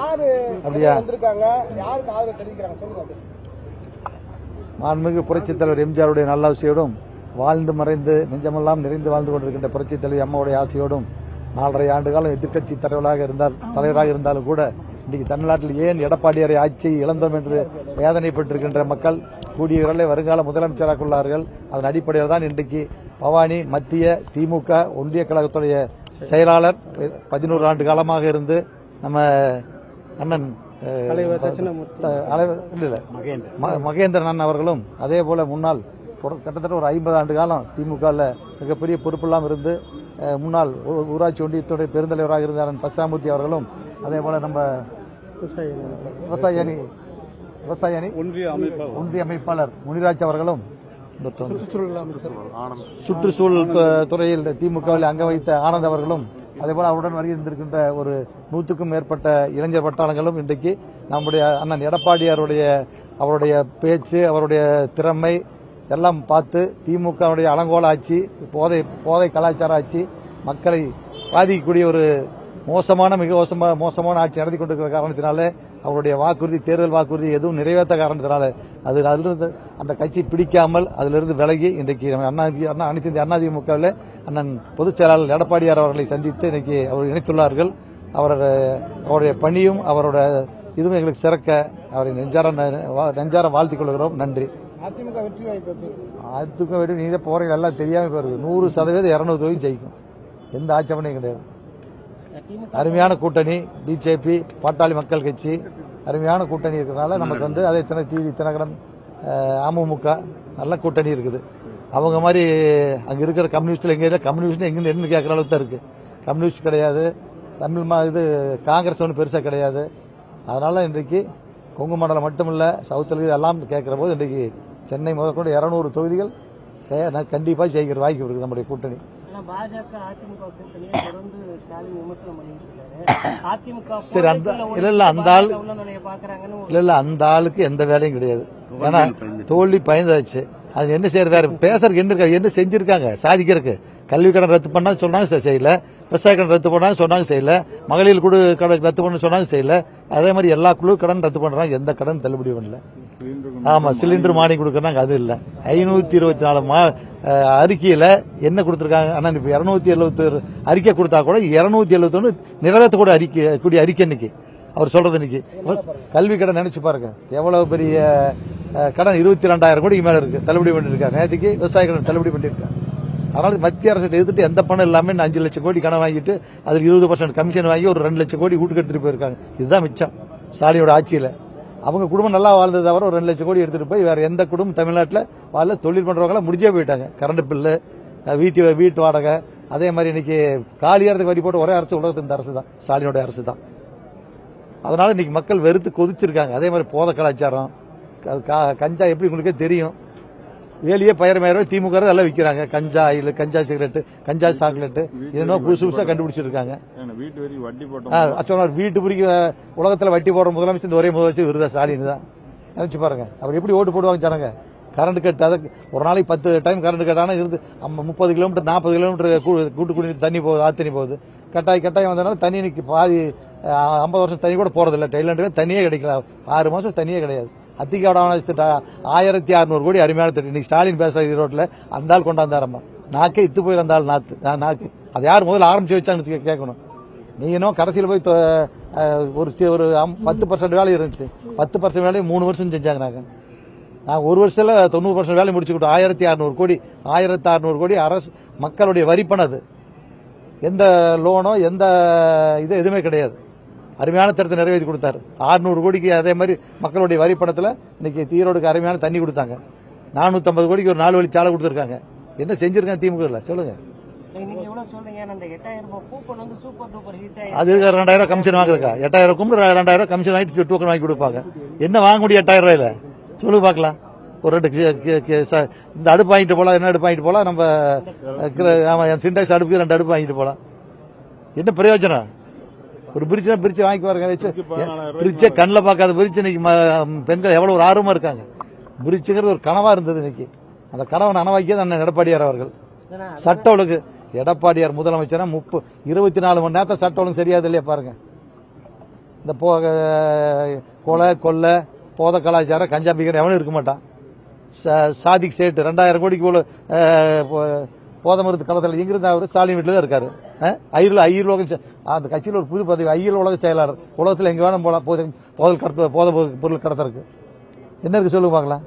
அப்படியா? மாண்புமிகு புரட்சித் தலைவர் எம்ஜிஆருடைய நல்லாசியோடும் வாழ்ந்து மறைந்து நெஞ்சமெல்லாம் நிறைந்து வாழ்ந்து கொண்டிருக்கின்ற புரட்சித் தலைவர் அம்மாவுடைய ஆசையோடும் 4.5 ஆண்டு காலம் எதிர்க்கட்சி தலைவராக இருந்தாலும் கூட இன்றைக்கு தமிழ்நாட்டில் ஏன் எடப்பாடியாரை ஆட்சியை இழந்தோம் என்று வேதனைப்பட்டிருக்கின்ற மக்கள் கூடிய விரைவில் வருங்கால முதலமைச்சராக உள்ளார்கள். அதன் அடிப்படையில் தான் இன்றைக்கு பவானி மத்திய திமுக ஒன்றிய கழகத்துடைய செயலாளர் 11 ஆண்டு காலமாக இருந்து நம்ம அண்ணன் மகேந்திரன் அண்ணன் அவர்களும் அதே போல முன்னாள் கிட்டத்தட்ட ஒரு 50 ஆண்டு காலம் திமுகவில் மிகப்பெரிய பொறுப்பெல்லாம் இருந்து முன்னாள் ஊராட்சி ஒன்றியத்துடைய பெருந்தலைவராக இருந்த பசாமூர்த்தி அவர்களும் அதே போல நம்ம விவசாய அணி ஒன்றிய அமைப்பாளர் முனிராஜ் அவர்களும் சுற்றுச்சூழல் துறையில் திமுகவில் அங்க வைத்த ஆனந்த் அவர்களும் அதேபோல அவருடன் வருகின்றிருக்கின்ற ஒரு 100க்கும் மேற்பட்ட இளைஞர் வட்டாளங்களும் இன்றைக்கு நம்முடைய அண்ணன் எடப்பாடியாருடைய அவருடைய பேச்சு அவருடைய திறமை எல்லாம் பார்த்து திமுகவுடைய அலங்கோல ஆட்சி போதை கலாச்சார ஆட்சி மக்களை பாதிக்கக்கூடிய ஒரு மிக மோசமான ஆட்சி நடத்தி கொண்டிருக்கிற காரணத்தினால அவருடைய வாக்குறுதி தேர்தல் வாக்குறுதி எதுவும் நிறைவேற்ற காரணத்தினால அதிலிருந்து அந்த கட்சி பிடிக்காமல் அதிலிருந்து விலகி இன்றைக்கு அனைத்து இந்திய அண்ணா திமுகவில் அண்ணன் பொதுச் செயலாளர் எடப்பாடியார் அவர்களை சந்தித்து இன்னைக்கு அவர் இணைத்துள்ளார்கள். அவருடைய பணியும் அவரோட இதுவும் எங்களுக்கு சிறக்க அவரை நெஞ்சார வாழ்த்திக் கொள்கிறோம். நன்றி. அதிமுக வெற்றி வாய்ப்பு நீங்க போறீங்க எல்லாம் தெரியாம போயிருது. 100% 200 தொகுதி ஜெயிக்கும். எந்த ஆட்சேபனையும் கிடையாது. அருமையான கூட்டணி பிஜேபி பாட்டாளி மக்கள் கட்சி அருமையான கூட்டணி இருக்கிறதுனால நமக்கு அதே டிவி தினகரன் அமமுக நல்ல கூட்டணி இருக்குது. அவங்க மாதிரி அங்க இருக்கிற கம்யூனிஸ்ட்ல எங்க கம்யூனிஸ்ட் எங்க என்ன கேட்கற அளவுக்கு தான் இருக்கு. கம்யூனிஸ்ட் கிடையாது, தமிழ் காங்கிரஸ் ஒன்றும் பெருசா கிடையாது. அதனால இன்றைக்கு கொங்கு மண்டலம் மட்டுமல்ல சவுத்தில் எல்லாம் கேட்கிற போது இன்றைக்கு சென்னை முதற்கொண்டு 200 தொகுதிகள் கண்டிப்பா ஜெயிக்கிற வாய்ப்பு இருக்கு நம்முடைய கூட்டணி. பாஜக அதிமுக கூட்டணியை தொடர்ந்து ஸ்டாலின் விமர்சனம் பண்ணிட்டு சரி அந்த ஆளுக்கு எந்த வேலையும் கிடையாது. ஏன்னா தோல்வி பயந்தாச்சு. அது என்ன செய்யற வேற பேசுறதுக்கு என்ன செஞ்சிருக்காங்க சாதிக்கிறதுக்கு? கல்வி கடன் ரத்து பண்ணா சொன்னாங்க செய்யல, விவசாய கடன் ரத்து பண்ணாங்க சொன்னாங்க செய்யல, மகளிர் குழு கடன் ரத்து பண்ண சொன்னாங்க செய்யல. அதே மாதிரி எல்லா குழு கடன் ரத்து பண்றாங்க, எந்த கடன் தள்ளுபடி பண்ணல. ஆமா, சிலிண்டர் மானியம் கொடுக்கறாங்க, அது இல்ல. 524 அறிக்கையில என்ன கொடுத்திருக்காங்க? ஆனா இப்ப 271 அறிக்கை கொடுத்தா கூட 271 நிறைவேற்ற கூட அறிக்கை இன்னைக்கு அவர் சொல்றது. இன்னைக்கு கல்வி கடன் நினைச்சு பாருங்க, எவ்வளவு பெரிய கடன் 22,000 கோடிக்கு மேல இருக்கு தள்ளுபடி பண்ணிருக்காங்க. நேற்றுக்கு விவசாய கடன் தள்ளுபடி பண்ணிருக்காங்க. அதனால மத்திய அரசு எதிர்த்து எந்த பணம் இல்லாம 5 லட்சம் கோடி கடன் வாங்கிட்டு அதில் 20% கமிஷன் வாங்கி ஒரு 2 லட்சம் கோடி வீட்டுக்கு எடுத்துட்டு போயிருக்காங்க. இதுதான் மிச்சம் ஸ்டாலினோட ஆட்சியில. அவங்க குடும்பம் நல்லா வாழ்ந்தது தவிர ஒரு 2 லட்சம் கோடி எடுத்துட்டு போய் வேற எந்த குடும்பம் தமிழ்நாட்டில் வாழ தொழில் பண்றவங்க முடிஞ்சே போயிட்டாங்க. கரண்ட் பில்லு, வீட்டு வாடகை, அதே மாதிரி இன்னைக்கு காலியாரத்துக்கு வரி போட்டு ஒரே அரசு உலகத்தின் இந்த அரசு தான், ஸ்டாலினோட அரசு தான். அதனால இன்னைக்கு மக்கள் வெறுத்து கொதிச்சிருக்காங்க. அதே மாதிரி போத கலாச்சாரம், கஞ்சா எப்படி உங்களுக்கே தெரியும். வேலையே 1000 ரூபாய் திமுக எல்லாம் விற்கிறாங்க. கஞ்சா ஆயில், கஞ்சா சிகரெட், கஞ்சா சாக்லேட், என்னோ புதுசா கண்டுபிடிச்சிருக்காங்க. வீட்டு பிரிக்க உலகத்தில் வட்டி போடுற முதலமைச்சர் இந்த ஒரே முதலமைச்சர் விருதா ஸ்டாலின் தான். நினைச்சு பாருங்க அவர் எப்படி ஓட்டு போடுவாங்க ஜனங்க. கரண்ட் கட் அதுக்கு ஒரு நாளைக்கு 10 டைம் கரண்ட் கட்டான இருந்து 30 கிலோமீட்டர் 40 கிலோமீட்டர் கூட்டு குடிநீர் தண்ணி போகுது, ஆத்தண்ணி போகுது. கட்டாயம் வந்ததுனால தண்ணி இன்னைக்கு பாதி 50 வருஷம் தண்ணி கூட போறதில்லை. டைலாண்டு தண்ணியே கிடைக்கல, 6 மாசம் தண்ணியே கிடையாது. அத்திக்காவோட 1600 கோடி அருமையான திட்டம். இன்னைக்கு ஸ்டாலின் பேசுற ஈரோட்டில் அந்த ஆள் கொண்டாந்தாரம்மா, நாக்கே இத்து போய் அந்த ஆள் நாக்கு. அதை யார் முதல்ல ஆரம்பிச்சு வச்சாங்கன்னு கேட்கணும். நீங்க இன்னும் கடைசியில் போய் ஒரு 10% வேலை இருந்துச்சு, 10% வேலையை 3 வருஷம் செஞ்சாங்க. நாங்க ஒரு வருஷத்துல 90% வேலை முடிச்சுக்கிட்டோம். 1600 கோடி அரசு மக்களுடைய வரிப்பணம். அது எந்த லோனோ எந்த இது எதுவுமே கிடையாது. அருமையான திட்டத்தை நிறைவேற்றி கொடுத்தாரு. 600 கோடிக்கு அதே மாதிரி மக்களுடைய வரி பணத்தில் இன்னைக்கு ஈரோடுக்கு அருமையான தண்ணி கொடுத்தாங்க. 450 கோடிக்கு ஒரு 4 வழி சாலை கொடுத்திருக்காங்க. என்ன செஞ்சிருக்காங்க திமுக? சொல்லுங்க. அது 2000 கமிஷன் வாங்குறக்கா? 8000 2000 கமிஷன் வாங்கிட்டு டோக்கன் வாங்கி கொடுப்பாங்க. என்ன வாங்க முடியும் 8000 ரூபாயில? சொல்லுங்க பாக்கலாம். ஒரு 2 இந்த அடுப்பு வாங்கிட்டு போலாம், என்ன அடுப்பு வாங்கிட்டு போலாம், நம்ம சிண்டாக்ஸ் அடுப்புக்கு 2 அடுப்பு வாங்கிட்டு போலாம். என்ன பிரயோஜனம்? ஒரு பிரிட்ஜ் வாங்கி பாருங்க. பிரிட்ஜை கண்ணில் பார்க்காத பிரிட்ஜ் இன்னைக்கு பெண்கள் எவ்வளவு ஒரு ஆர்வமா இருக்காங்க. பிரிட்ஜுங்கிறது ஒரு கனவா இருந்தது. இன்னைக்கு அந்த கனவை நனவாக்கியது அண்ணன் எடப்பாடியார் அவர்கள். சட்ட ஒழுங்கு எடப்பாடியார் முதலமைச்சர் 24 மணி நேரத்தை சட்ட ஒழுங்கு சரியாது இல்லையா பாருங்க. இந்த கொலை கொள்ளை போத கலாச்சாரம் கஞ்சா பிகர் எவனும் இருக்க மாட்டான். சாதிக் சேட்டு 2000 கோடிக்கு போல போத மருந்து களத்தில் எங்கிருந்து அவர் ஸ்டாலின் வீட்டில் தான் இருக்காரு. அகில உலக அந்த கட்சியில் ஒரு புது பதவி அகில உலக செயலாளர். உலகத்தில் எங்க வேணும் போல போதை பொருள் கடத்த இருக்கு. என்ன இருக்கு சொல்லுங்க பார்க்கலாம்.